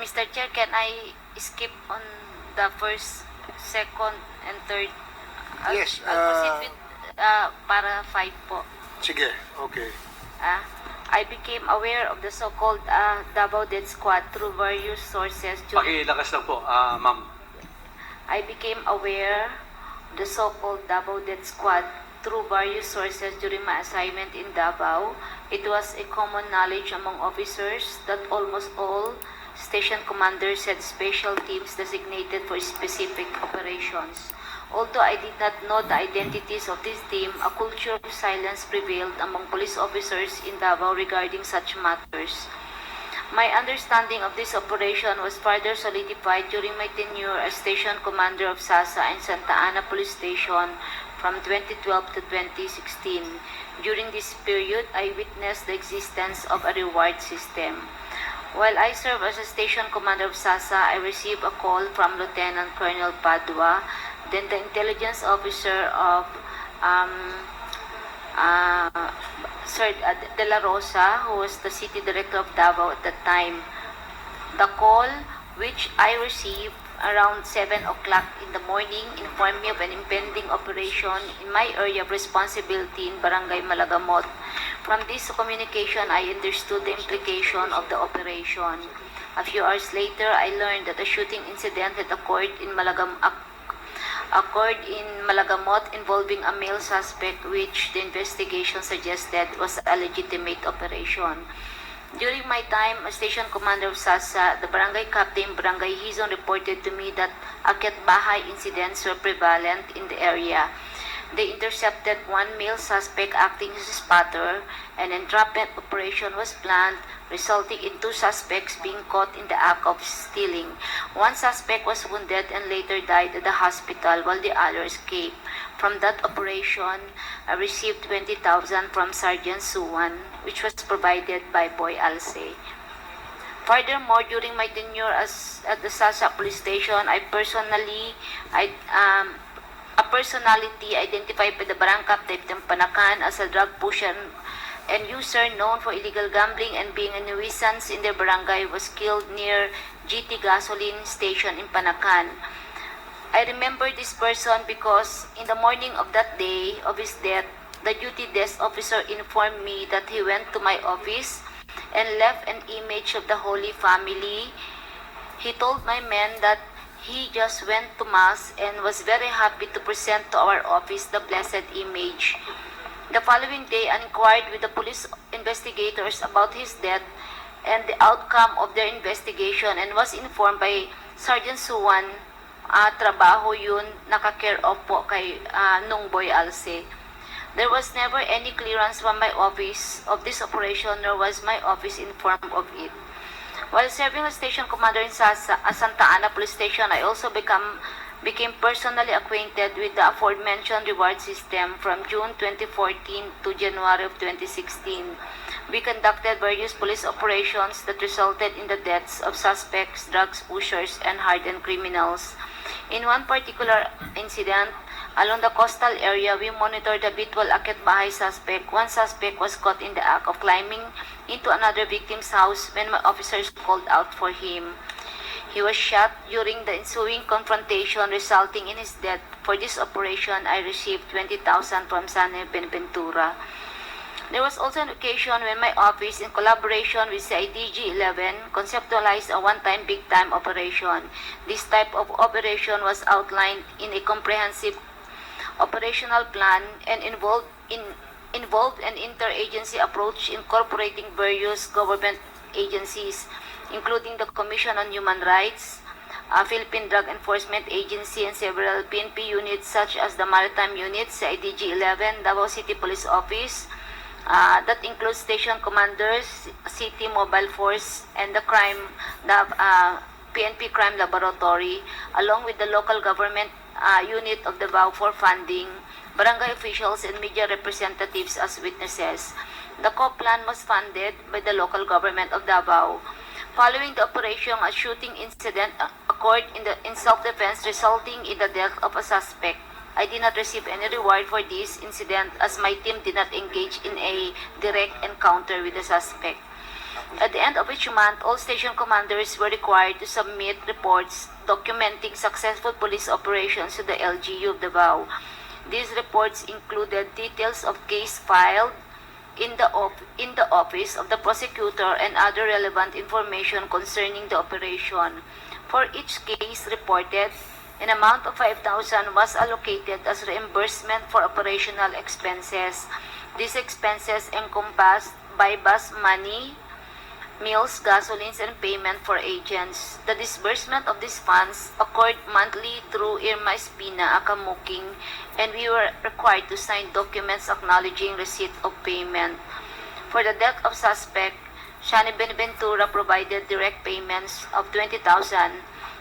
Mr. Chair, can I skip on the first, second, and third? Yes, I'll proceed with para 5 po. Sige, okay. I became aware of the so-called Davao Death Squad through various sources. Pakilakas lang po, ma'am. I became aware of the so-called Davao Death Squad through various sources during my assignment in Davao. It was a common knowledge among officers that almost all station commanders had special teams designated for specific operations. Although I did not know the identities of this team, a culture of silence prevailed among police officers in Davao regarding such matters. My understanding of this operation was further solidified during my tenure as station commander of SASA and Santa Ana Police Station from 2012 to 2016. During this period, I witnessed the existence of a reward system. While I served as a station commander of SASA, I received a call from Lieutenant Colonel Padua, then the intelligence officer of Sir De La Rosa, who was the city director of Davao at that time. The call, which I received around 7 o'clock in the morning, informed me of an impending operation in my area of responsibility in Barangay Malagamot. From this communication, I understood the implication of the operation. A few hours later, I learned that a shooting incident had occurred in Malagamot involving a male suspect, which the investigation suggested was a legitimate operation. During my time as station commander of SASA, the barangay captain Barangay Hizon reported to me that akyat-bahay incidents were prevalent in the area. They intercepted one male suspect acting as a spotter, and an entrapment operation was planned, resulting in 2 suspects being caught in the act of stealing. One suspect was wounded and later died at the hospital, while the other escaped. From that operation, I received 20,000 from Sergeant Suwan, which was provided by Boy Alce. Furthermore, during my tenure at the Sasa Police Station, a personality identified by the Barangay Captain Panakan as a drug pusher and user known for illegal gambling and being a nuisance in their barangay was killed near GT Gasoline Station in Panakan. I remember this person because in the morning of that day of his death, the duty desk officer informed me that he went to my office and left an image of the Holy Family. He told my men that he just went to Mass and was very happy to present to our office the blessed image. The following day, I inquired with the police investigators about his death and the outcome of their investigation and was informed by Sergeant Suwan, trabaho yun, naka-care of po kay nung Boy Alce. There was never any clearance from my office of this operation, nor was my office informed of it. While serving as station commander in Santa Ana Police Station, I also became personally acquainted with the aforementioned reward system from June 2014 to January of 2016. We conducted various police operations that resulted in the deaths of suspects, drugs pushers, and hardened criminals. In one particular incident, along the coastal area, we monitored the Bitwal akyat-bahay suspect. One suspect was caught in the act of climbing into another victim's house when my officers called out for him. He was shot during the ensuing confrontation, resulting in his death. For this operation, I received 20,000 from Sane Benventura. There was also an occasion when my office, in collaboration with CIDG 11, conceptualized a one-time big-time operation. This type of operation was outlined in a comprehensive operational plan and involved an interagency approach incorporating various government agencies, including the Commission on Human Rights, Philippine Drug Enforcement Agency, and several PNP units such as the Maritime Unit, CIDG 11, Davao City Police Office, that includes station commanders, City Mobile Force, and the PNP Crime Laboratory, along with the local government unit of Davao for funding, barangay officials, and media representatives as witnesses. The co-plan was funded by the local government of Davao. Following the operation, a shooting incident occurred in self-defense, resulting in the death of a suspect. I did not receive any reward for this incident as my team did not engage in a direct encounter with the suspect. At the end of each month, all station commanders were required to submit reports documenting successful police operations to the LGU of Davao. These reports included details of case filed in the office of the prosecutor and other relevant information concerning the operation. For each case reported, an amount of 5,000 was allocated as reimbursement for operational expenses. These expenses encompassed bypass money, meals, gasolines, and payment for agents. The disbursement of these funds occurred monthly through Irma Espina, a kamuking, and we were required to sign documents acknowledging receipt of payment. For the death of suspect, Shani Benaventura provided direct payments of 20,000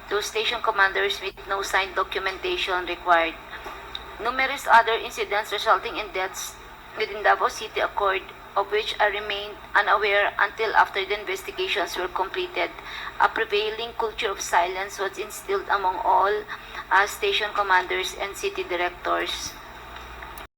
to station commanders with no signed documentation required. Numerous other incidents resulting in deaths within Davao City occurred, of which I remained unaware until after the investigations were completed. A prevailing culture of silence was instilled among all station commanders and city directors.